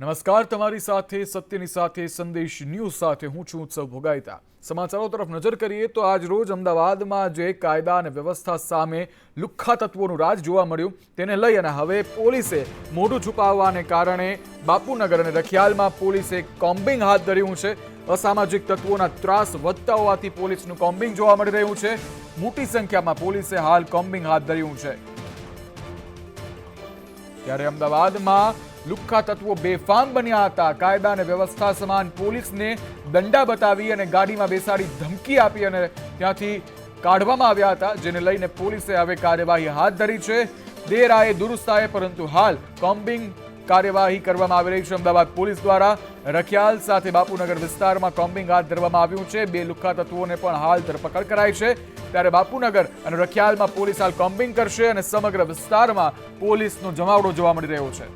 નમસ્કાર, તમારી સાથે સત્યની સાથે સંદેશ ન્યૂઝ સાથે હું છું ઉત્સવ ભોગાયતા। સમાચારો તરફ નજર કરીએ તો આજ રોજ અમદાવાદમાં જે કાયદા અને વ્યવસ્થા સામે લુખ્ખા તત્વોનું રાજ જોવા મળ્યું તેને લઈ અને હવે પોલીસે મોઢું છુપાવવાને કારણે બાપુનગર અને રખિયાલમાં પોલીસે કોમ્બિંગ હાથ ધર્યું છે। અસામાજિક તત્વોના ત્રાસ વધતા હોવાથી પોલીસનું કોમ્બિંગ જોવા મળી રહ્યું છે। મોટી સંખ્યામાં પોલીસે હાલ કોમ્બિંગ હાથ ધર્યું છે। ત્યારે અમદાવાદમાં લુખ્ખા તત્વો બેફામ બન્યા હતા। કાયદા અને વ્યવસ્થા સમાન પોલીસને દંડા બતાવી અને ગાડીમાં બેસાડી ધમકી આપી અને ત્યાંથી કાઢવામાં આવ્યા હતા, જેને લઈને પોલીસે હવે કાર્યવાહી હાથ ધરી છે। દેર આયે દુરુસ્ત આયે, પરંતુ હાલ કોમ્બિંગ કાર્યવાહી કરવામાં આવી રહી છે અમદાવાદ પોલીસ દ્વારા। રખિયાલ સાથે બાપુનગર વિસ્તારમાં કોમ્બિંગ હાથ ધરવામાં આવ્યું છે। બે લુખ્ખા તત્વોને પણ હાલ ધરપકડ કરાઈ છે। ત્યારે બાપુનગર અને રખિયાલમાં પોલીસ હાલ કોમ્બિંગ કરશે અને સમગ્ર વિસ્તારમાં પોલીસનો જમાવડો જોવા મળી રહ્યો છે।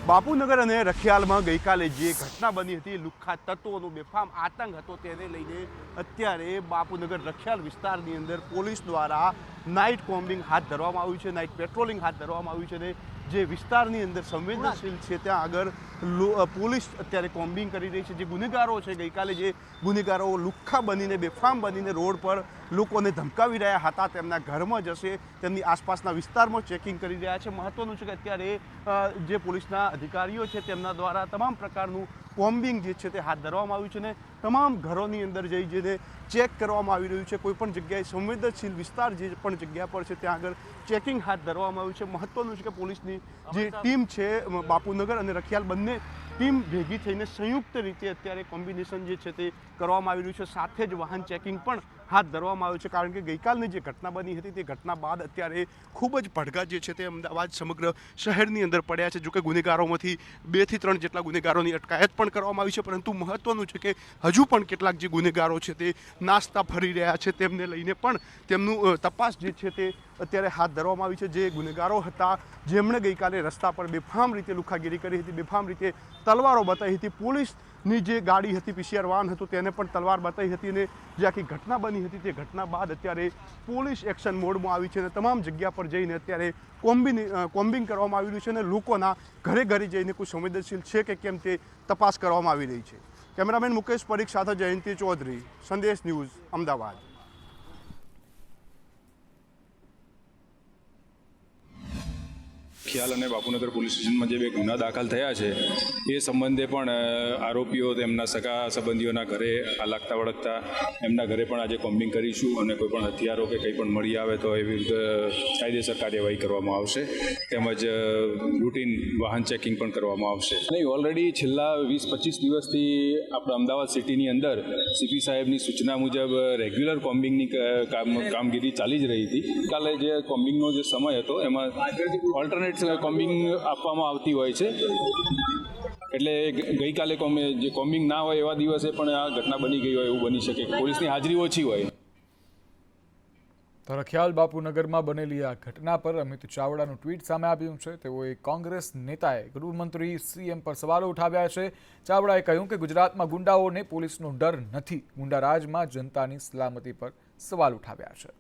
બાપુનગર અને રખિયાલમાં ગઈકાલે જે ઘટના બની હતી, લુખ્ખા તત્વોનો બેફામ આતંક હતો, તેને લઈને અત્યારે બાપુનગર રખિયાલ વિસ્તારની અંદર પોલીસ દ્વારા નાઇટ કોમ્બિંગ હાથ ધરવામાં આવ્યું છે, નાઇટ પેટ્રોલિંગ હાથ ધરવામાં આવ્યું છે અને જે વિસ્તારની અંદર સંવેદનશીલ છે ત્યાં આગળ પોલીસ અત્યારે કોમ્બિંગ કરી રહી છે। જે ગુનેગારો છે, ગઈકાલે જે ગુનેગારો લુખ્ખા બનીને બેફામ બનીને રોડ પર લોકોને ધમકાવી રહ્યા હતા, તેમના ઘરમાં જશે, તેમની આસપાસના વિસ્તારમાં ચેકિંગ કરી રહ્યા છે। મહત્વનું છે કે અત્યારે જે પોલીસના અધિકારીઓ છે તેમના દ્વારા તમામ પ્રકારનું કોમ્બિંગ જે છે તે હાથ ધરવામાં આવ્યું છે ને તમામ ઘરોની અંદર જઈને ચેક કરવામાં આવી રહ્યું છે। કોઈપણ જગ્યાએ સંવેદનશીલ વિસ્તાર જે પણ જગ્યા પર છે ત્યાં આગળ ચેકિંગ હાથ ધરવામાં આવ્યું છે। મહત્વનું છે કે પોલીસની જે ટીમ છે બાપુનગર અને રખિયાલ બંને ટીમ ભેગી થઈને સંયુક્ત રીતે અત્યારે કોમ્બિનેશન જે છે તે કરવામાં આવી રહ્યું છે। સાથે જ વાહન ચેકિંગ પણ હાથ ધરવામાં આવ્યું છે, કારણ કે ગઈકાલની જે ઘટના બની હતી તે ઘટના બાદ અત્યારે ખૂબ જ પડઘા જે છે તે અમદાવાદ સમગ્ર શહેરની અંદર પડ્યા છે। જોકે ગુનેગારોમાંથી 2 થી 3 જેટલા ગુનેગારોની અટકાયત પણ કરવામાં આવી છે, પરંતુ મહત્વનું છે કે હજુ પણ કેટલાક જે ગુનેગારો છે તે નાસ્તા ફરી રહ્યા છે, તેમને લઈને પણ તેમનું તપાસ જે છે તે અત્યારે હાથ ધરવામાં આવી છે। જે ગુનેગારો હતા જેમણે ગઈકાલે રસ્તા પર બેફામ રીતે લુખ્ખાગીરી કરી હતી, બેફામ રીતે તલવારો બતાવી હતી, પોલીસની જે ગાડી હતી, પીસીઆર વાહન હતું તેને પણ તલવાર બતાવી હતી અને જે આખી ઘટના બની હતી તે ઘટના બાદ અત્યારે પોલીસ એક્શન મોડમાં આવી છે અને તમામ જગ્યા પર જઈને અત્યારે કોમ્બિંગ કરવામાં આવી રહ્યું છે અને લોકોના ઘરે ઘરે જઈને કોઈ સંવેદનશીલ છે કે કેમ તે તપાસ કરવામાં આવી રહી છે। કેમેરામેન મુકેશ પરીખ સાથે જયંતિ ચૌધરી, સંદેશ ન્યૂઝ, અમદાવાદ। રખિયાલ અને બાપુનગર પોલીસ સ્ટેશનમાં જે 2 ગુના દાખલ થયા છે એ સંબંધે પણ આરોપીઓ તેમના સગા સંબંધીઓના ઘરે લાગતા વળગતા એમના ઘરે પણ આજે કોમ્બિંગ કરીશું અને કોઈ પણ હથિયારો કે કંઈ પણ મળી આવે તો એવી રીતે કાયદેસર કાર્યવાહી કરવામાં આવશે, તેમજ રૂટીન વાહન ચેકિંગ પણ કરવામાં આવશે। નહીં, ઓલરેડી છેલ્લા 20-25 દિવસથી આપણા અમદાવાદ સિટીની અંદર સીપી સાહેબની સૂચના મુજબ રેગ્યુલર કોમ્બિંગની કામગીરી ચાલી જ રહી હતી। કાલે જે કોમ્બિંગનો જે સમય હતો એમાં ઓલ્ટરનેટ કોમ્બિંગ આપવામાં આવતી હોય છે, એટલે ગઈકાલે જે કોમ્બિંગ ના હોય એવા દિવસે પણ આ ઘટના બની ગઈ હોય એવું બની શકે, પોલીસની હાજરી ઓછી હોય। તો રખિયાલ બાપુનગરમાં બનેલી આ ઘટના પર અમિત ચાવડાનું ટ્વીટ સામે આવ્યું છે। તેઓએ કોંગ્રેસ નેતાએ ગૃહમંત્રી સીએમ પર સવાલો ઉઠાવ્યા છે। ચાવડાએ કહ્યું કે ગુજરાતમાં ગુંડાઓને પોલીસનો ડર નથી, ગુંડા રાજમાં જનતાની સલામતી પર સવાલ ઉઠાવ્યા છે।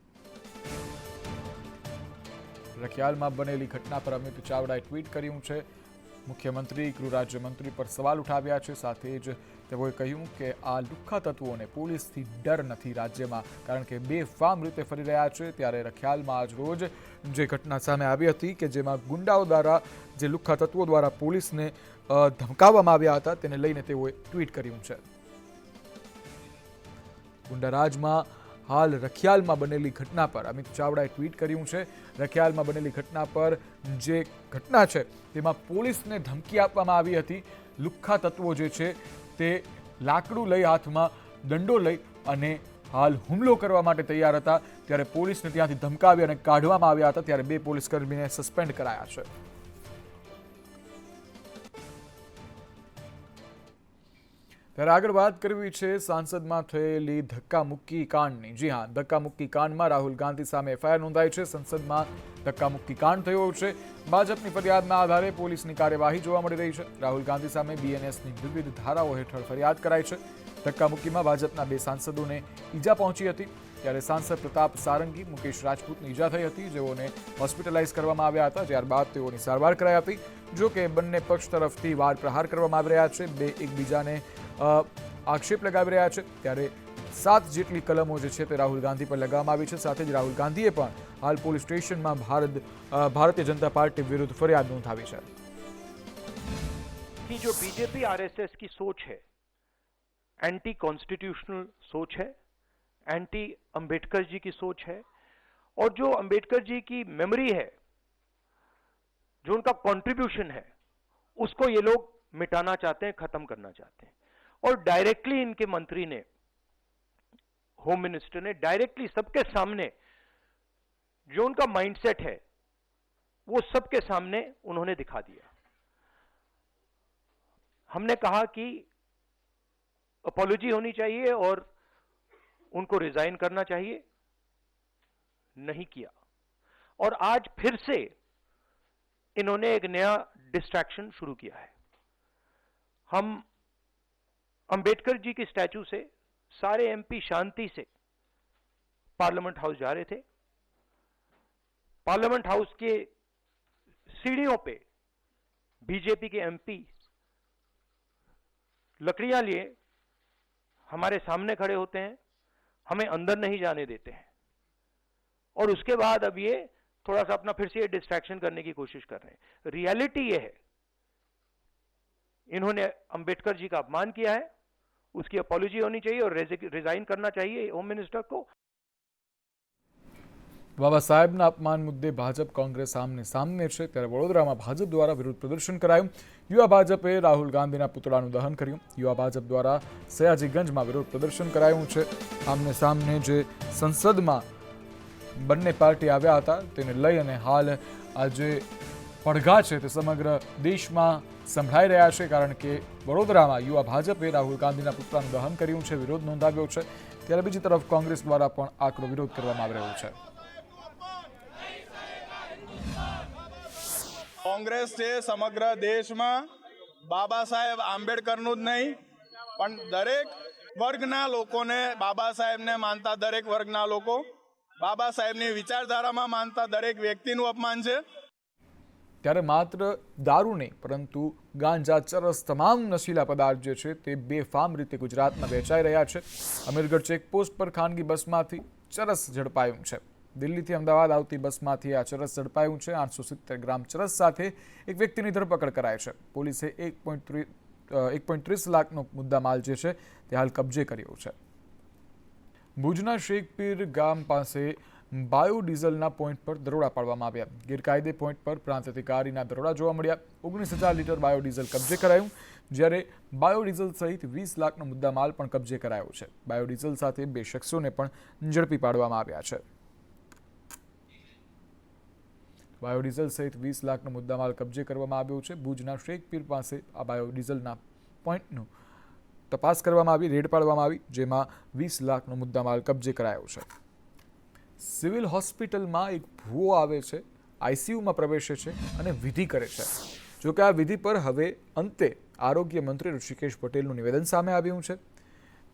રખિયાલમાં બનેલી ઘટના પર અમિત ચાવડાએ ટ્વીટ કર્યું છે। મુખ્યમંત્રી, ગૃહ રાજ્યમંત્રી પર સવાલ ઉઠાવ્યા છે। સાથે જ તેઓએ કહ્યું કે આ લુખ્ખા તત્વોને પોલીસથી ડર નથી રાજ્યમાં, કારણ કે બેફામ રીતે ફરી રહ્યા છે। ત્યારે રખિયાલમાં આજ રોજ જે ઘટના સામે આવી હતી કે જેમાં ગુંડાઓ દ્વારા, જે લુખ્ખા તત્વો દ્વારા પોલીસને ધમકાવવામાં આવ્યા હતા, તેને લઈને તેઓએ ટ્વીટ કર્યું છે। ગુંડારાજમાં હાલ રખિયાલમાં બનેલી ઘટના પર અમિત ચાવડાએ ટ્વીટ કર્યું છે। રખિયાલમાં બનેલી ઘટના પર જે ઘટના છે તેમાં પોલીસને ધમકી આપવામાં આવી હતી। લુખ્ખા તત્વો જે છે તે લાકડું લઈ, હાથમાં દંડો લઈ અને હાલ હુમલો કરવા માટે તૈયાર હતા, ત્યારે પોલીસને ત્યાંથી ધમકાવી અને કાઢવામાં આવ્યા હતા। ત્યારે 2 પોલીસકર્મીને સસ્પેન્ડ કરાયા છે। ત્યારે આગળ વાત કરવી છે સાંસદમાં થયેલી ધક્કામુક્કી કાંડની। જી હા, ધક્કામુક્કી કાંડમાં રાહુલ ગાંધી સામે એફઆઈઆર નોંધાઈ છે। સંસદમાં ધક્કામુક્કી કાંડ થયો છે। ભાજપની ફરિયાદના આધારે પોલીસની કાર્યવાહી જોવા મળી રહી છે। રાહુલ ગાંધી સામે બીએનએસની વિવિધ ધારાઓ હેઠળ ફરિયાદ કરાઈ છે। ધક્કામુક્કીમાં ભાજપના 2 સાંસદોને ઈજા પહોંચી હતી। ત્યારે સાંસદ પ્રતાપ સારંગી, મુકેશ રાજપૂતને ઈજા થઈ હતી, જેઓને હોસ્પિટલાઇઝ કરવામાં આવ્યા હતા, ત્યારબાદ તેઓની સારવાર કરાઈ હતી। જો કે બંને પક્ષ તરફથી વાર પ્રહાર કરવામાં આવી રહ્યા છે, બે એકબીજાને આક્ષેપ લગાવી રહ્યા છે. ત્યારે 7 જેટલી કલમો જે છે તે રાહુલ ગાંધી પર લગાવવામાં આવી છે. સાથે જ રાહુલ ગાંધીએ પણ હાલ પોલીસ સ્ટેશનમાં ભારતીય જનતા પાર્ટી વિરુદ્ધ ફરિયાદ નોંધાવી છે. कि जो बीजेपी आरएसएस की सोच है, एंटी कॉन्स्टिट्यूशनल सोच है, एंटी अंबेडकर जी की सोच है, और जो अंबेडकर जी की मेमोरी है, जो उनका कंट्रीब्यूशन है, उसको ये लोग मिटाना चाहते हैं, खत्म करना चाहते हैं. और डायरेक्टली इनके मंत्री ने, होम मिनिस्टर ने डायरेक्टली सबके सामने जो उनका माइंडसेट है वो सबके सामने उन्होंने दिखा दिया. हमने कहा कि अपॉलॉजी होनी चाहिए और उनको रिजाइन करना चाहिए, नहीं किया. और आज फिर से इन्होंने एक नया डिस्ट्रैक्शन शुरू किया है. हम अंबेडकर जी की स्टैचू से सारे एमपी शांति से पार्लियामेंट हाउस जा रहे थे. पार्लियामेंट हाउस के सीढ़ियों पे बीजेपी के एमपी लकड़ियां लिए हमारे सामने खड़े होते हैं, हमें अंदर नहीं जाने देते हैं, और उसके बाद अब ये थोड़ा सा अपना फिर से ये डिस्ट्रैक्शन करने की कोशिश कर रहे हैं. रियलिटी ये है, इन्होंने अंबेडकर जी का अपमान किया है, उसकी अपॉलॉजी होनी चाहिए और रिजाइन करना चाहिए होम मिनिस्टर को. બાબા સાહેબના અપમાન મુદ્દે ભાજપ કોંગ્રેસ આમને સામને છે. ત્યારે વડોદરામાં ભાજપ દ્વારા વિરોધ પ્રદર્શન કરાયું. યુવા ભાજપે રાહુલ ગાંધીના પુતળાનું દહન કર્યું. યુવા ભાજપ દ્વારા સયાજીગંજમાં વિરોધ પ્રદર્શન કરાયું છે. આમને સામને જે સંસદમાં બંને પાર્ટી આવ્યા હતા તેને લઈ અને હાલ આ જે પડઘા છે તે સમગ્ર દેશમાં સંભળાઈ રહ્યા છે, કારણ કે વડોદરામાં યુવા ભાજપે રાહુલ ગાંધીના પુતળાનું દહન કર્યું છે, વિરોધ નોંધાવ્યો છે. ત્યારે બીજી તરફ કોંગ્રેસ દ્વારા પણ આકરો વિરોધ કરવામાં આવી રહ્યો છે. કોંગ્રેસ છે સમગ્ર દેશમાં બાબા સાહેબ આંબેડકરનું જ નહીં પણ દરેક વર્ગના લોકોને, બાબા સાહેબને માનતા દરેક વર્ગના લોકો, બાબા સાહેબની વિચારધારામાં માનતા દરેક વ્યક્તિનું અપમાન છે. ત્યારે માત્ર દારૂ નહીં પરંતુ ગાંજા, ચરસ, તમામ નશીલા પદાર્થ જે છે તે બેફામ રીતે ગુજરાતમાં વેચાઈ રહ્યા છે. અમીરગઢ ચેકપોસ્ટ પર ખાનગી બસમાંથી ચરસ ઝડપાયું છે. દિલ્હીથી અમદાવાદ આવતી બસમાંથી આ ચરસ ઝડપાયું છે. 870 ગ્રામ ચરસ સાથે એક વ્યક્તિની ધરપકડ કરાઈ છે. પોલીસે 1.30 લાખનો મુદ્દામાલ જે છે તે હાલ કબજે કર્યો છે. ભુજના શેખપીર ગામ પાસે બાયોડીઝલના પોઈન્ટ પર દરોડા પાડવામાં આવ્યા. ગેરકાયદે પોઈન્ટ પર પ્રાંત અધિકારીના દરોડા જોવા મળ્યા. 19,000 લીટર બાયોડીઝલ કબજે કરાયું, જ્યારે બાયોડીઝલ સહિત 20 લાખનો મુદ્દામાલ પણ કબજે કરાયો છે. બાયોડીઝલ સાથે 2 શખ્સોને પણ ઝડપી પાડવામાં આવ્યા છે. બાયોડીઝલ સહિત 20 લાખનો મુદ્દામાલ કબજે કરવામાં આવ્યો છે. ભુજના શેખપીર પાસે આ બાયોડીઝલના પોઈન્ટનું તપાસ કરવામાં આવી, રેડ પાડવામાં આવી, જેમાં 20 લાખનો મુદ્દામાલ કબજે કરાયો છે. સિવિલ હોસ્પિટલમાં એક ભૂવો આવે છે, આઈસીયુમાં પ્રવેશે છે અને વિધિ કરે છે. જોકે આ વિધિ પર હવે અંતે આરોગ્ય મંત્રી ઋષિકેશ પટેલનું નિવેદન સામે આવ્યું છે.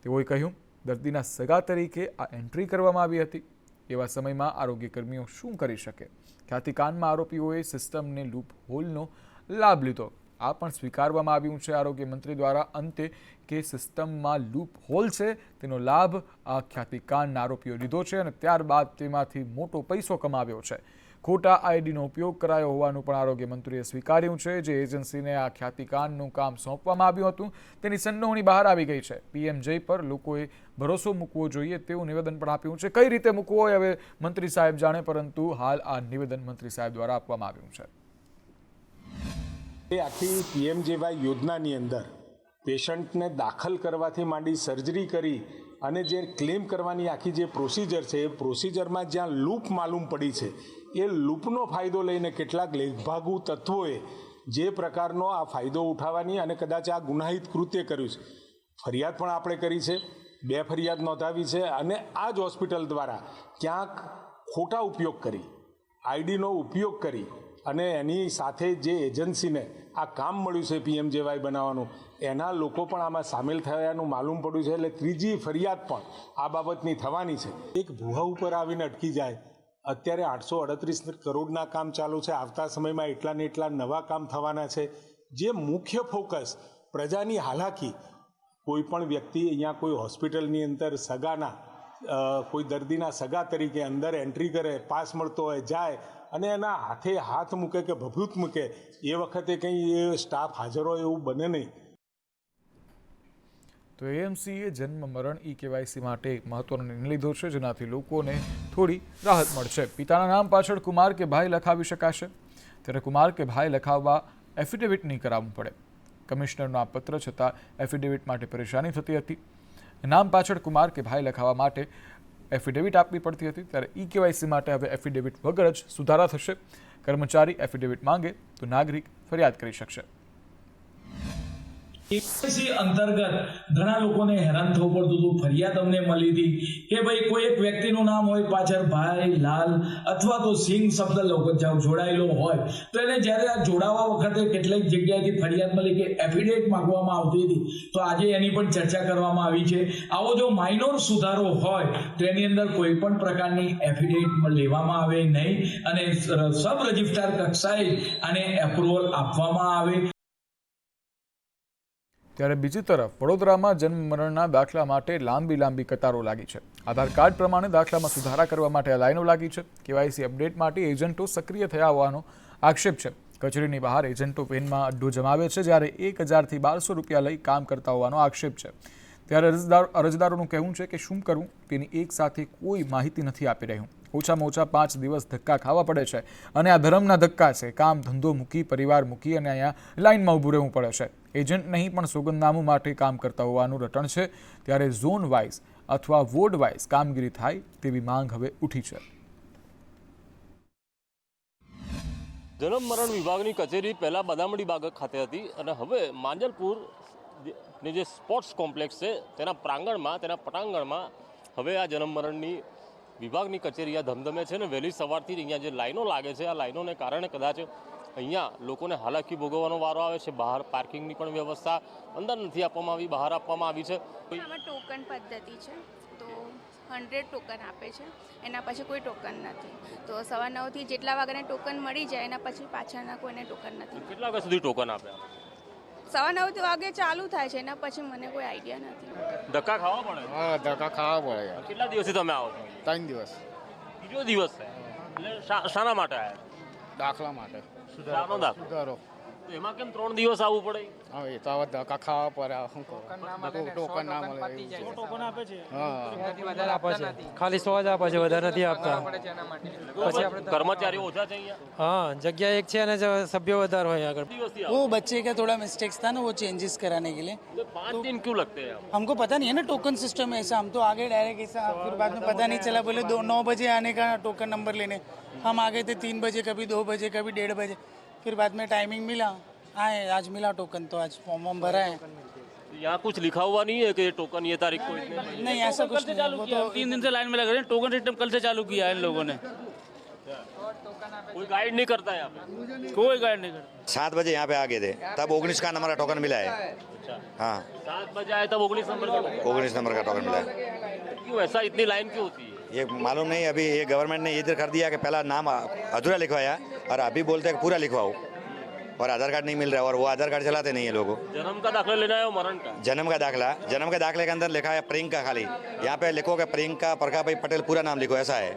તેઓએ કહ્યું, દર્દીના સગા તરીકે આ એન્ટ્રી કરવામાં આવી હતી. એવા સમયમાં આરોગ્ય કર્મીઓ શું કરી શકે? ખ્યાતિકાંડમાં આરોપીઓએ સિસ્ટમને લૂપ હોલનો લાભ લીધો. આ પણ સ્વીકારવામાં આવ્યું છે આરોગ્ય મંત્રી દ્વારા અંતે કે સિસ્ટમમાં લૂપ હોલ છે, તેનો લાભ આ ખ્યાતિકાંડના આરોપીઓ લીધો છે અને ત્યારબાદ તેમાંથી મોટો પૈસો કમાવ્યો છે. ખોટા આઈડીનો ઉપયોગ કરાયો હોવાનું પણ આરોગ્ય મંત્રીએ સ્વીકાર્યું છે. જે એજન્સીને આ ખ્યાતિકાંડનું કામ સોંપવામાં આવ્યું હતું તેની સંડોવણી બહાર આવી ગઈ છે. પીએમજે પર લોકોએ ભરોસો મૂકવો જોઈએ તેવું નિવેદન પણ આપ્યું છે. કઈ રીતે મૂકવો હોય હવે મંત્રી સાહેબ જાણે, પરંતુ હાલ આ નિવેદન મંત્રી સાહેબ દ્વારા આપવામાં આવ્યું છે. એ આખી પીએમજેવાય યોજનાની અંદર પેશન્ટને દાખલ કરવાથી માંડી સર્જરી કરી અને જે ક્લેમ કરવાની આખી જે પ્રોસિજર છે એ પ્રોસિજરમાં જ્યાં લૂપ માલુમ પડી છે એ લૂપનો ફાયદો લઈને કેટલાક લેખભાગુ તત્વોએ જે પ્રકારનો આ ફાયદો ઉઠાવવાની અને કદાચ આ ગુનાહિત કૃત્ય કર્યું છે. ફરિયાદ પણ આપણે કરી છે, 2 ફરિયાદ નોંધાવી છે અને આ જ હોસ્પિટલ દ્વારા ક્યાંક ખોટા ઉપયોગ કરી, આઈડીનો ઉપયોગ કરી અને એની સાથે જે એજન્સીને આ કામ મળ્યું છે પીએમજેવાય બનાવવાનું, એના લોકો પણ આમાં સામેલ થયાનું માલુમ પડ્યું છે. એટલે ત્રીજી ફરિયાદ પણ આ બાબતની થવાની છે. એક ભૂવા ઉપર આવીને અટકી જાય અત્યારે 838 કરોડના કામ ચાલુ છે. આવતા સમયમાં એટલા ને એટલા નવા કામ થવાના છે. જે મુખ્ય ફોકસ પ્રજાની હાલાકી, કોઈ પણ વ્યક્તિ અહીંયા કોઈ હોસ્પિટલની અંદર સગાના કોઈ દર્દીના સગા તરીકે અંદર એન્ટ્રી કરે, પાસ મળતો હોય, જાય અને એના હાથે હાથ મૂકે કે ભભૂત મૂકે, એ વખતે કંઈ એ સ્ટાફ હાજર હોય એવું બને નહીં. તો એએમસીએ જન્મ મરણ કેવાયસી માટે એક મહત્વનો નિર્ણય લીધો છે, જેનાથી લોકોને થોડી રાહત મળશે. પિતાના નામ પાછળ કુમાર કે ભાઈ લખાવી શકાશે, ત્યારે કુમાર કે ભાઈ લખાવવા એફિડેવિટ નહીં કરાવવું પડે. કમિશનરનો આ પત્ર છતાં એફિડેવિટ માટે પરેશાની થતી હતી. નામ પાછળ કુમાર કે ભાઈ લખાવવા માટે એફિડેવિટ આપવી પડતી હતી, ત્યારે કેવાયસી માટે હવે એફિડેવિટ વગર જ સુધારા થશે. કર્મચારી એફિડેવિટ માંગે તો નાગરિક ફરિયાદ કરી શકશે. કેવાયસી અંતર્ગત ઘણા લોકોને હેરાન થવું પડતું હતું. ફરિયાદ અમને મળી હતી કે ભાઈ કોઈ એક વ્યક્તિનું નામ હોય, પાછળ ભાઈ, લાલ અથવા તો સિંહ શબ્દ જોડાયેલો હોય, તો એને જ્યારે આ જોડાવા વખતે કેટલીક જગ્યાએથી ફરિયાદ મળી કે એફિડેવિટ માંગવામાં આવતી હતી. તો આજે એની પણ ચર્ચા કરવામાં આવી છે. આવો જો માઇનોર સુધારો હોય તો એની અંદર કોઈ પણ પ્રકારની એફિડેવિટ લેવામાં આવે નહીં અને સબ રજિસ્ટ્રાર કક્ષાએ આને એપ્રુવલ આપવામાં આવે. ત્યારે બીજી તરફ વડોદરામાં જન્મ મરણના દાખલા માટે લાંબી કતારો લાગી છે. આધાર કાર્ડ પ્રમાણે દાખલામાં સુધારા કરવા માટે આ લાઈનો લાગી છે. કેવાયસી અપડેટ માટે એજન્ટો સક્રિય થયા હોવાનો આક્ષેપ છે. કચેરીની બહાર એજન્ટો પેનમાં અડ્ડો જમાવે છે, જ્યારે 1000 થી 1200 રૂપિયા લઈ કામ કરતા હોવાનો આક્ષેપ છે. ત્યારે અરજદારોનું કહેવું છે કે શું કરવું તેની એક સાથે કોઈ માહિતી નથી આપી રહ્યું. ઓછામાં ઓછા 5 દિવસ ધક્કા ખાવા પડે છે અને આ ધર્મના ધક્કા છે. કામ ધંધો મૂકી, પરિવાર મૂકી અને અહીંયા લાઇનમાં ઊભું રહેવું પડે છે. એજન્ટ નહીં પણ સોગંદનામું માટે કામ કરતા હોવાનું રટણ છે. ત્યારે ઝોન વાઇઝ અથવા વોર્ડ વાઇઝ કામગીરી થાય તેવી માંગ હવે ઉઠી છે. જન્મ મરણ વિભાગની કચેરી પહેલાં બદામડી બાગ ખાતે હતી અને હવે માંજલપુરની જે સ્પોર્ટ્સ કોમ્પ્લેક્સ છે તેના પ્રાંગણમાં, તેના પટાંગણમાં હવે આ જન્મ મરણની વિભાગની કચેરી આ ધમધમે છે. ને વહેલી સવારથી અહીંયા જે લાઈનો લાગે છે, આ લાઈનોને કારણે કદાચ અહીંયા લોકોને હાલાકી ભોગવવાનો વારો આવે છે. બહાર પાર્કિંગની પણ વ્યવસ્થા અંદર નથી આપવામાં આવી, બહાર આપવામાં આવી છે. આમાં ટોકન પદ્ધતિ છે, તો 100 ટોકન આપે છે, એના પછી કોઈ ટોકન નથી. તો 9:15 થી જેટલા વાગ્યાને ટોકન મળી જાય એના પછી પાછળના કોઈને ટોકન નથી. કેટલા વાગ્યા સુધી ટોકન આપે? 9:15 વાગે ચાલુ થાય છે, એના પછી મને કોઈ આઈડિયા નથી. ધક્કા ખાવા પડે? હા, ધક્કા ખાવા પડે. કેટલા દિવસથી તમે આવો છો? 3 દિવસ. બીજો દિવસ છે એટલે શાના માટે આવ્યા? દાખલા માટે. શાનો દાખલો? સુધારો. તો એમાં કેમ 3 દિવસ આવવું પડે? હા, એ તો હવે ધક્કા ખાવા પડે. શું કહું, ટોકન ના મળે. ટોકન આપે છે? હા, ખાલી 100 જ આપે છે, વધારે નથી આપતા. પછી કર્મચારીઓ ઓછા છે અહીંયા? हाँ, जगह एक है ना, सभ्य વધારે હોય આગળ. वो बच्चे का थोड़ा मिस्टेक्स था ना, वो चेंजेस कराने के लिए. 5 दिन क्यों लगते हैं? हमको पता नहीं है ना टोकन सिस्टम है ऐसा. हम तो आगे डायरेक्ट ऐसा, फिर बाद में पता नहीं चला. बोले 9 बजे आने का टोकन नंबर लेने. हम आ गए थे 3 बजे, कभी 2 बजे, कभी 1:30 बजे. फिर बाद में टाइमिंग मिला, आए. आज मिला टोकन, तो आज फॉर्म वॉर्म भरा है. यहाँ कुछ लिखा हुआ नहीं है कि ये टोकन ये तारीख को इतने? नहीं, ऐसा कुछ नहीं. वो तो 3 दिन से लाइन में लगे हैं. टोकन सिस्टम कल से चालू किया है इन लोगों ने. कोई गाइड नहीं करता है यहाँ पे? कोई गाइड नहीं करता. 7 बजे यहाँ पे आ गए थे, तब 19 का हमारा टोकन मिला है. हाँ, 7 बजे आए तब 19 नंबर का? 19 नंबर का टोकन मिला है. क्यों ऐसा, इतनी लाइन क्यों होती है? ये मालूम नहीं. अभी ये गवर्नमेंट ने इधर कर दिया कि पहला नाम अधूरा लिखवाया और अभी बोलते हैं कि पूरा लिखवाओ, और आधार कार्ड नहीं मिल रहा है, और वो आधार कार्ड चलाते नहीं है लोगों. जन्म का दाखला लेना है और मरण का? जन्म का दाखले के अंदर लिखा है प्रियंका खाली. यहाँ पे लिखो कि प्रियंका प्रका भाई पटेल पूरा नाम लिखो, ऐसा है.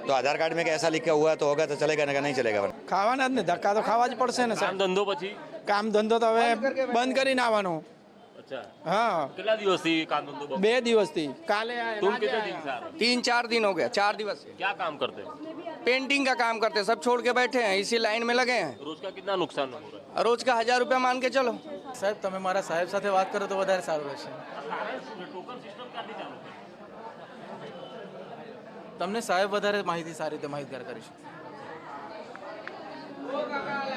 तो आधार कार्ड में ऐसा लिखा हुआ तो होगा तो चलेगा, नहीं चलेगा. ખાવાના જ ને, ધક્કા તો ખાવા જ પડશે ને. કામ ધંધો પછી? કામ ધંધો તો હવે બંધ કરીને આવવાનો. अच्छा, हाँ, कितना दिवस थी काम धंधो? 2 દિવસથી. કાલે तुम कितने दिन से आ रहे हो? 3-4 दिन हो गया. 4 दिवस से क्या काम करते हैं? पेंटिंग का काम करते. सब छोड़ के बैठे हैं, इसी लाइन में लगे हैं. रोज का कितना नुकसान हो रहा है? રોજ का 1000 રૂપિયા मान के चलो. સાહેબ, તમે મારા સાહેબ સાથે વાત કરો તો વધારે સારું રહેશે. टोकन सिस्टम क्यारથી ચાલુ છે? તમને સાહેબ વધારે માહિતી સારી રીતે માહિતગાર કરી શકે.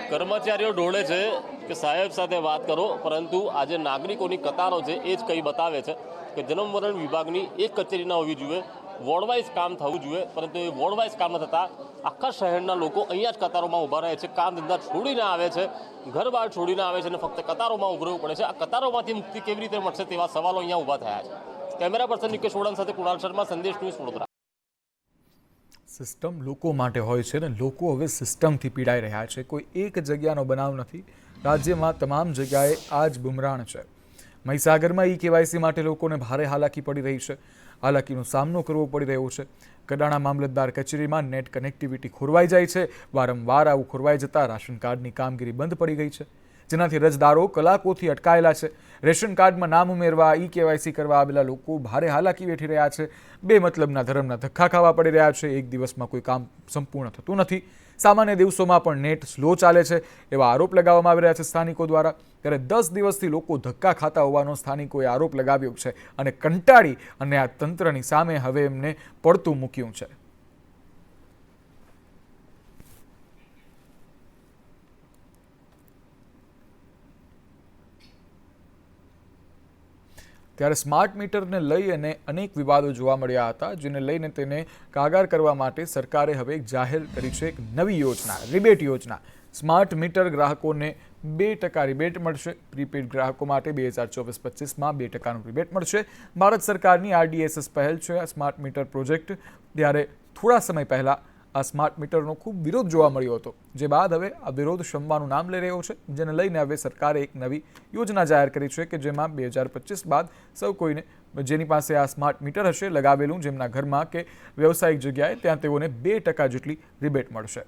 કર્મચારીઓ ઢોળે છે કે સાહેબ સાથે વાત કરો, પરંતુ આજે નાગરિકોની કતારો છે એ જ કંઈ બતાવે છે કે જન્મ મરણ વિભાગની એક કચેરી ના હોવી જોઈએ, વોર્ડ વાઇઝ કામ થવું જોઈએ. પરંતુ એ વોર્ડ વાઇઝ કામ ન થતાં આખા શહેરના લોકો અહીંયા જ કતારોમાં ઊભા રહે છે, કામ ધંધા છોડીને આવે છે, ઘર બહાર છોડીને આવે છે અને ફક્ત કતારોમાં ઊભું રહેવું પડે છે. આ કતારોમાંથી મુક્તિ કેવી રીતે મળશે તેવા સવાલો અહીંયા ઊભા થયા છે. કેમેરા પર્સન નિકેશ ઓડન સાથે કુણાલ શર્મા, સંદેશ ન્યૂઝ, વડોદરા. સિસ્ટમ લોકો માટે હોય છે ને લોકો હવે સિસ્ટમથી પીડાઈ રહ્યા છે. કોઈ એક જગ્યાનો બનાવ નથી, રાજ્યમાં તમામ જગ્યાએ આ જ બુમરાણ છે. મહીસાગરમાં ઈ-કેવાયસી માટે લોકોને ભારે હાલાકી પડી રહી છે. હાલાકીનો સામનો કરવો પડી રહ્યો છે. કડાણા મામલતદાર કચેરીમાં નેટ કનેક્ટિવિટી ખોરવાઈ જાય છે. વારંવાર આવું ખોરવાઈ જતાં રાશન કાર્ડની કામગીરી બંધ પડી ગઈ છે, જેનાથી રજદારો કલાકોથી અટકાયેલા છે. રેશન કાર્ડમાં નામ ઉમેરવા, ઈ-કેવાયસી કરવા આવેલા લોકો ભારે હાલાકી વેઠી રહ્યા છે. બે મતલબના ધર્મના ધક્કા ખાવા પડી રહ્યા છે. એક દિવસમાં કોઈ કામ સંપૂર્ણ થતું નથી. સામાન્ય દિવસોમાં પણ નેટ સ્લો ચાલે છે એવા આરોપ લગાવવામાં આવી રહ્યા છે સ્થાનિકો દ્વારા. ત્યારે 10 દિવસથી લોકો ધક્કા ખાતા હોવાનો સ્થાનિકોએ આરોપ લગાવ્યો છે અને કંટાળી અને આ તંત્રની સામે હવે એમને પડતું મૂક્યું છે. ત્યારે સ્માર્ટ મીટરને લઈ અને અનેક વિવાદો જોવા મળ્યા હતા, જેને લઈને તેને કાગાર કરવા માટે સરકારે હવે જાહેર કરી છે એક નવી યોજના, રિબેટ યોજના. સ્માર્ટ મીટર ગ્રાહકોને 2% રિબેટ મળશે. પ્રીપેડ ગ્રાહકો માટે 2024-25માં 2%નું રિબેટ મળશે. ભારત સરકારની RDSS પહેલ છે આ સ્માર્ટ મીટર પ્રોજેક્ટ. ત્યારે થોડા સમય પહેલાં આ સ્માર્ટ મીટરનો ખૂબ વિરોધ જોવા મળ્યો હતો, જે બાદ હવે આ વિરોધ શમવાનું નામ લઈ રહ્યો છે, જેને લઈને હવે સરકારે એક નવી યોજના જાહેર કરી છે કે જેમાં 2025 બાદ સૌ કોઈને જેની પાસે આ સ્માર્ટ મીટર હશે લગાવેલું જેમના ઘરમાં કે વ્યવસાયિક જગ્યાએ, ત્યાં તેઓને 2% જેટલી રિબેટ મળશે.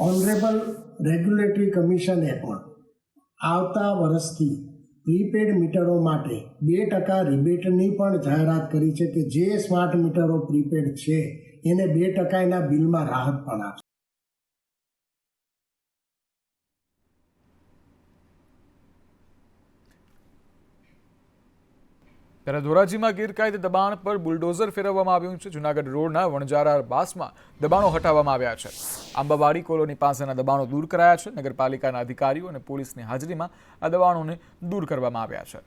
ઓનરેબલ રેગ્યુલેટરી કમિશને પણ આવતા વર્ષથી પ્રીપેડ મીટરો માટે 2% રિબેટની પણ જાહેરાત કરી છે કે જે સ્માર્ટ મીટરો પ્રીપેડ છે એને 2%ના બિલમાં રાહત પણ આપશે. ત્યારે ધોરાજીમાં ગેરકાયદે દબાણ પર બુલડોઝર ફેરવવામાં આવ્યું છે. જૂનાગઢ રોડના વણજારા બાસમાં દબાણો હટાવવામાં આવ્યા છે. આંબાવાડી કોલોની પાસેના દબાણો દૂર કરાયા છે. નગરપાલિકાના અધિકારીઓ અને પોલીસની હાજરીમાં આ દબાણોને દૂર કરવામાં આવ્યા છે.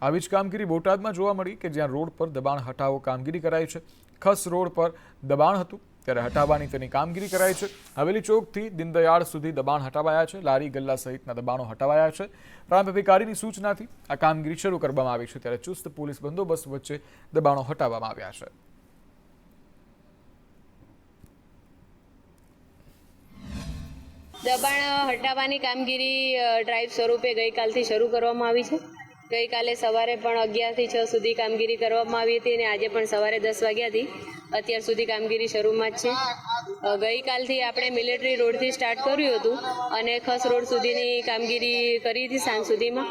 આવી જ કામગીરી બોટાદમાં જોવા મળી કે જ્યાં રોડ પર દબાણ હટાવો કામગીરી કરાઈ છે. ખસ રોડ પર દબાણ હતું ત્યારે હટાવવાની તેની કામગીરી કરાઈ છે. હવેલી ચોકથી દીનદયાળ સુધી દબાણ હટાવાયા છે. લારી ગલ્લા સહિતના દબાણો હટાવાયા છે. પ્રાંત અધિકારીની સૂચનાથી આ કામગીરી શરૂ કરવામાં આવી છે. ત્યારે ચુસ્ત પોલીસ બંદોબસ્ત વચ્ચે દબાણો હટાવવામાં આવ્યા છે. દબાણ હટાવવાની કામગીરી ડ્રાઈવ સ્વરૂપે ગઈકાલથી શરૂ કરવામાં આવી છે. ગઈકાલે સવારે પણ 11 થી 6 સુધી કામગીરી કરવામાં આવી હતી અને આજે પણ સવારે 10 વાગ્યાથી અત્યાર સુધી કામગીરી શરૂમાં જ છે. ગઈકાલથી આપણે મિલિટરી રોડથી સ્ટાર્ટ કર્યું હતું અને ખસ રોડ સુધીની કામગીરી કરી હતી સાંજ સુધીમાં.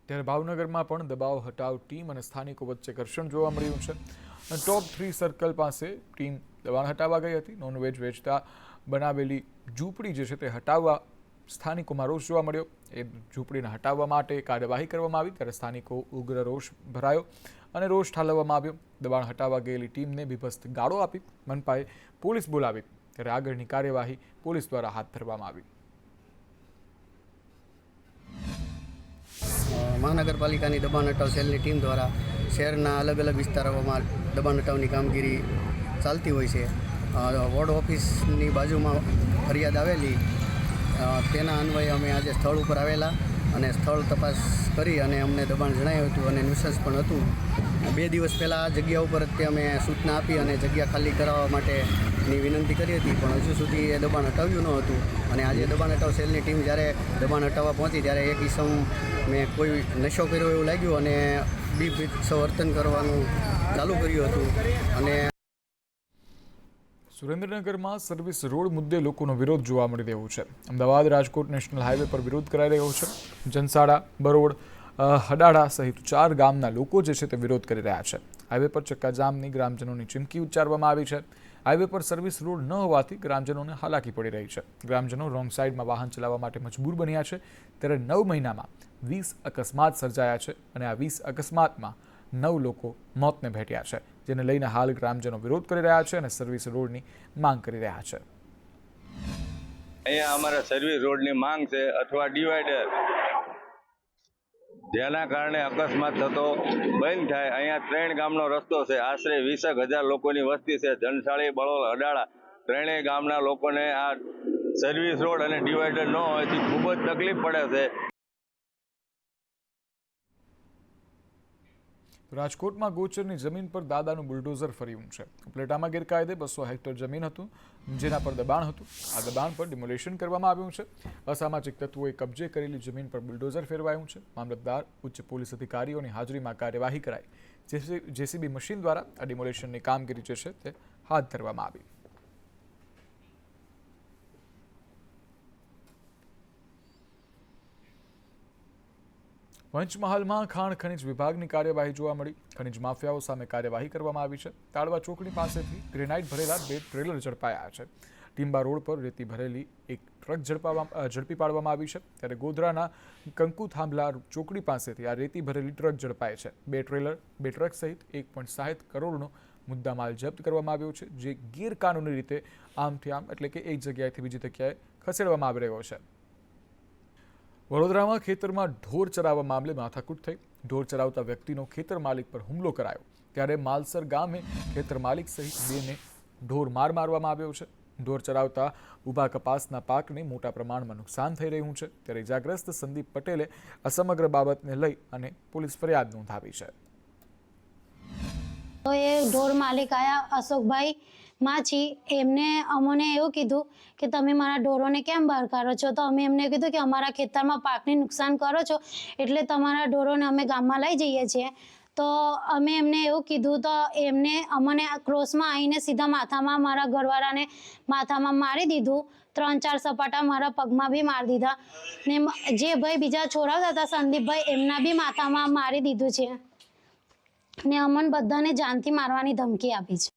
ત્યારે ભાવનગરમાં પણ દબાવ હટાવ ટીમ અને સ્થાનિકો વચ્ચે ઘર્ષણ જોવા મળ્યું છે. ટોપ 3 સર્કલ પાસે ટીમ દબાણ હટાવવા ગઈ હતી. નોનવેજ વેચતા બનાવેલી ઝૂંપડી જે છે તે હટાવવા સ્થાનિકોમાં રોષ જોવા મળ્યો. એ ઝૂંપડીને હટાવવા માટે કાર્યવાહી કરવામાં આવી ત્યારે સ્થાનિકો ઉગ્ર રોષ ભરાયો અને રોષ ઠાલવવામાં આવ્યો. દબાણ હટાવવા ગયેલી ટીમને બીભત્સ ગાળો આપી મનપાએ પોલીસ બોલાવી ત્યારે આગળની કાર્યવાહી પોલીસ દ્વારા હાથ ધરવામાં આવી. મહાનગરપાલિકાની દબાણ હટાવ સેલની ટીમ દ્વારા શહેરના અલગ અલગ વિસ્તારોમાં દબાણ હટાવની કામગીરી ચાલતી હોય છે. વોર્ડ ઓફિસની બાજુમાં ફરિયાદ આવેલી તેના અન્વયે અમે આજે સ્થળ ઉપર આવેલા અને સ્થળ તપાસ કરી અને અમને દબાણ જણાવ્યું હતું અને ન્યુસન્સ પણ હતું. 2 દિવસ પહેલાં આ જગ્યા ઉપર જ અમે સૂચના આપી અને જગ્યા ખાલી કરાવવા માટેની વિનંતી કરી હતી, પણ હજુ સુધી એ દબાણ હટાવ્યું ન હતું. અને આજે દબાણ હટાવ સેલની ટીમ જ્યારે દબાણ હટાવવા પહોંચી ત્યારે એક ઈસમ મેં કોઈ નશો કર્યો એવું લાગ્યું અને બીભત્સ વર્તન કરવાનું ચાલુ કર્યું હતું. અને સુરેન્દ્રનગરમાં સર્વિસ રોડ મુદ્દે લોકોનો વિરોધ જોવા મળી રહ્યો છે. અમદાવાદ રાજકોટ નેશનલ હાઈવે પર વિરોધ કરાઈ રહ્યો છે. જનસાડા, બરોડ, હડાડા સહિત 4 ગામના લોકો જે છે તે વિરોધ કરી રહ્યા છે. હાઈવે પર ચક્કાજામની ગ્રામજનોની ચીમકી ઉચ્ચારવામાં આવી છે. હાઈવે પર સર્વિસ રોડ ન હોવાથી ગ્રામજનોને હાલાકી પડી રહી છે. ગ્રામજનો રોંગ સાઈડમાં વાહન ચલાવવા માટે મજબૂર બન્યા છે. ત્યારે 9 મહિનામાં 20 અકસ્માત સર્જાયા છે અને આ 20 અકસ્માતમાં 9 લોકો મોતને ભેટ્યા છે, જેને લઈને હાલ ગ્રામજનો વિરોધ કરી રહ્યા છે અને સર્વિસ રોડની માંગ કરી રહ્યા છે. અહીંયા અમારે સર્વિસ રોડની માંગ છે અથવા ડિવાઈડર, જેના કારણે અકસ્માત થતો બંધ થાય. અહીંયા 3 ગામનો રસ્તો છે. આશરે 20,000 લોકોની વસ્તી છે. જનસાળી, બળોલ, અડાળા 3 ગામના લોકોને આ સર્વિસ રોડ અને ડિવાઈડર ન હોવાથી ખૂબ જ તકલીફ પડે છે. રાજકોટમાં ગોચરની જમીન પર દાદાનું બુલડોઝર ફર્યું છે. ઉપલેટામાં ગેરકાયદે 200 હેક્ટર જમીન હતું, જેના પર દબાણ હતું. આ દબાણ પર ડિમોલેશન કરવામાં આવ્યું છે. અસામાજિક તત્વોએ કબજે કરેલી જમીન પર બુલડોઝર ફેરવાયું છે. મામલતદાર, ઉચ્ચ પોલીસ અધિકારીઓની હાજરીમાં કાર્યવાહી કરાઈ. જેસીબી મશીન દ્વારા આ ડિમોલેશનની કામગીરી જે છે તે હાથ ધરવામાં આવી. પંચમહાલમાં ખાણ ખનિજ વિભાગની કાર્યવાહી જોવા મળી. ખનિજ માફિયાઓ સામે કાર્યવાહી કરવામાં આવી છે. તાળવા ચોકડી પાસેથી ગ્રેનાઇટ ભરેલા 2 ટ્રેલર ઝડપાયા છે. ટીંબા રોડ પર રેતી ભરેલી એક ટ્રક ઝડપી પાડવામાં આવી છે. ત્યારે ગોધરાના કંકુ થાંભલા ચોકડી પાસેથી આ રેતી ભરેલી ટ્રક ઝડપાય છે. 2 ટ્રેલર 2 ટ્રક સહિત 1.60 કરોડનો મુદ્દામાલ જપ્ત કરવામાં આવ્યો છે, જે ગેરકાનૂની રીતે આમથી આમ એટલે કે એક જગ્યાએથી બીજી જગ્યાએ ખસેડવામાં આવી રહ્યો છે. વડોદરામાં ખેતરમાં ઢોર ચરાવવા મામલે માથાકૂટ થઈ. ઢોર ચરાવતા વ્યક્તિનો ખેતર માલિક પર હુમલો કરાયો. ત્યારે માલસર ગામે ખેતર માલિક સહિત 2ને ઢોર મારવામાં આવ્યો છે. ઢોર ચરાવતા ઊભા કપાસના પાકને મોટા પ્રમાણમાં નુકસાન થઈ રહ્યું છે. ત્યારે ઇજાગ્રસ્ત સંદીપ પટેલે આ સમગ્ર બાબતને લઈ અને પોલીસ ફરિયાદ નોંધાવી છે. તો એ ઢોર માલિક આયા અશોકભાઈ માછી, એમને અમને એવું કીધું કે તમે મારા ઢોરોને કેમ બહાર કાઢો છો? તો અમે એમને કીધું કે અમારા ખેતરમાં પાકને નુકસાન કરો છો એટલે તમારા ઢોરોને અમે ગામમાં લઈ જઈએ છીએ. તો અમે એમને એવું કીધું તો એમને અમને ક્રોસમાં આવીને સીધા માથામાં, મારા ઘરવાળાને માથામાં મારી દીધું. 3-4 સપાટા મારા પગમાં બી મારી દીધા. ને જે ભાઈ બીજા છોરાવતા હતા સંદીપભાઈ, એમના બી માથામાં મારી દીધું છે. ને અમને બધાને જાનથી મારવાની ધમકી આપી છે.